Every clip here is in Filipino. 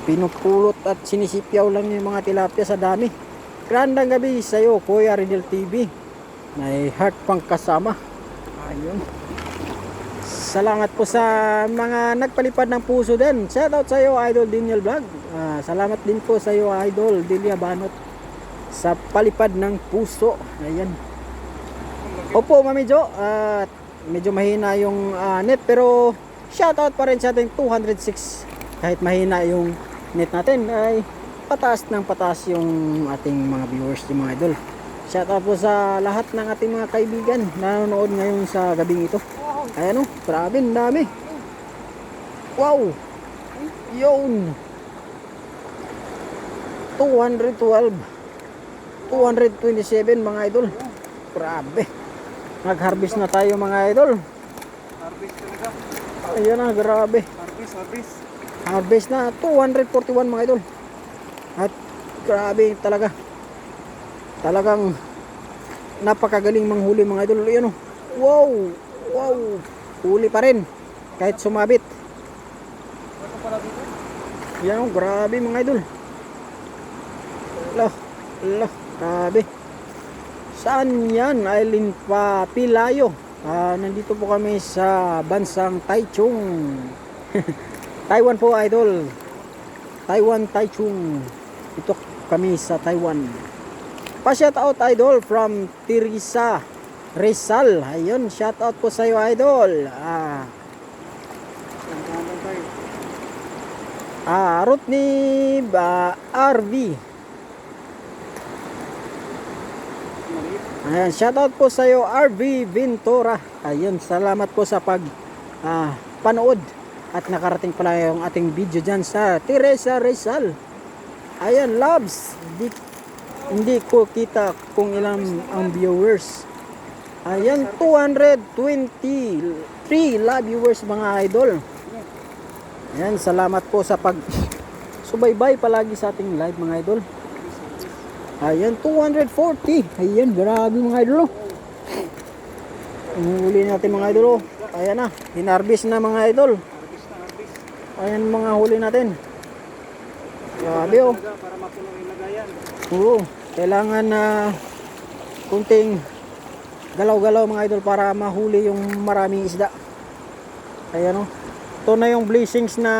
pinupulot at sinisipyaw lang yung mga tilapia sa dami. Grandang gabi sa iyo, Kuya Ridel TV. May heart pang kasama. Ayun. Salamat po sa mga nagpalipad ng puso din. Shoutout sa iyo, Idol Daniel Vlog. Salamat din po sa iyo, Idol Delia Banot, sa palipad ng puso. Ayan. Opo, Mami Jo. Medyo mahina yung net, pero shoutout pa rin sa ating 206. Kahit mahina yung net natin, ay pataas ng pataas yung ating mga viewers, yung mga idol. Shoutout po sa lahat ng ating mga kaibigan na nanonood ngayon sa gabing ito. Ayan o, grabe, dami. Wow! Yun! 212, 227 mga idol. Grabe. Nag-harvest na tayo mga idol. Harvest talaga. Ayan na, grabe. Harvest. Harvest na 241 mga idol. At grabe talaga. Talagang napakagaling manghuli mga idol. Ayan o. Wow! Wow! Huli pa rin kahit sumabit. Ito pala dito. Ayan o, grabe mga idol. Lah, grabe. Saan yan? Island pa Pilayo. Nandito po kami sa bansang Taichung. Taiwan po idol. Taiwan, Taichung. Ito kami sa Taiwan. Pa-shoutout idol from Teresa Rizal. Ayun, shoutout po sa iyo idol. Root ni RV. Ayan, shoutout po sa iyo RV Ventura. Ayun, salamat po sa panood at nakarating pala yung ating video dyan sa Teresa Rizal. Ayan, loves. Hindi ko kita kung ilang ang viewers. Ayan, 223 love viewers mga idol. Ayan, salamat po sa subaybay palagi sa ating live mga idol. Ayan, 240. Ayan, grabe mga idol. Huli natin mga idol. Ayan na, hinarbis na mga idol. Ayan mga huli natin. Grabe oh. Para mapuno yung lagayan. Oo, kailangan na kunting galaw-galaw mga idol para mahuli yung maraming isda. Ayan oh. Ito na yung blessings na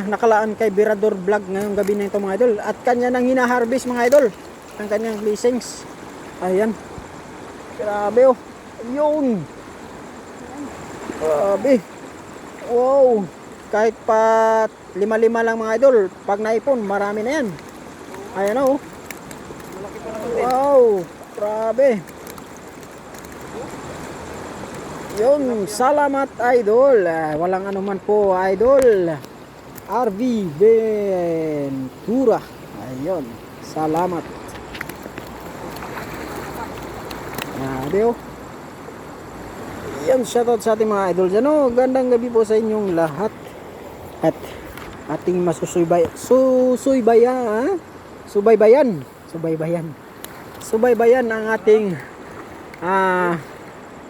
nakalaan kay Birador Vlog ngayong gabi na ito mga idol. At kanya nang hinaharvest mga idol. Ang kanyang blessings. Ayan. Grabe oh. Yun. Grabe. Wow. Kahit pa 5 lang mga idol, pag naipon marami na yan. Ayan oh. Wow. Grabe. Yun, salamat idol. Walang anuman po idol. RV Ventura. Ayun, salamat. Grabe oh. Yan, shoutout sa ating mga idol dyan oh. Gandang gabi po sa inyong lahat. At ating subaybayan ang ating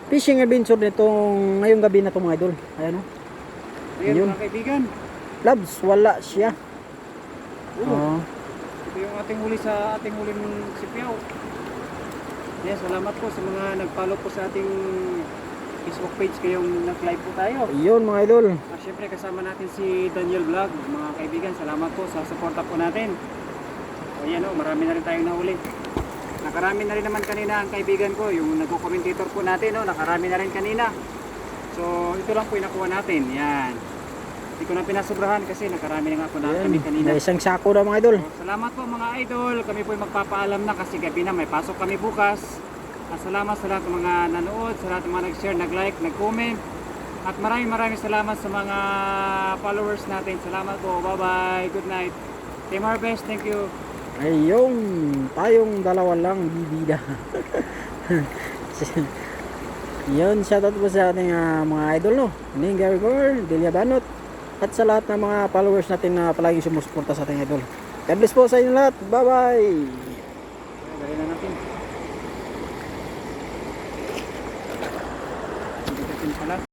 fishing adventure nitong ngayong gabi na ito mga idol. Ayan o. Ayan mga kaibigan. Labs, wala siya. Ito yung ating huli sa ating huling sipyaw. Yes, salamat po sa mga nag-follow po sa ating Facebook page kayong nag-live po tayo. Ayun mga idol. Siyempre kasama natin si Daniel Vlog. Mga kaibigan, salamat po sa suporta po natin. Ayan o, marami na rin tayong nahuli. Nakarami na rin naman kanina ang kaibigan ko, yung nagko-commentator po natin, no? Nakarami na rin kanina. So, ito lang po yung nakuha natin. Yan. Hindi ko na pinasobrahan kasi nakarami na nga po natin kanina. May isang sako na mga idol. So, salamat po mga idol. Kami po yung magpapaalam na kasi gabi na may pasok kami bukas. At salamat sa lahat ng mga nanood, sa lahat ng mga nag-share, nag-like, nag-comment. At maraming salamat sa mga followers natin. Salamat po. Bye-bye. Good night. Team Harvest, thank you. Ayun, tayong dalawa lang bibida. Yun, shoutout po sa ating mga idol no. Ningar Girl, Delia Banot. At sa lahat ng mga followers natin na palaging sumusuporta sa ating idol. God bless po sa inyo lahat. Bye-bye.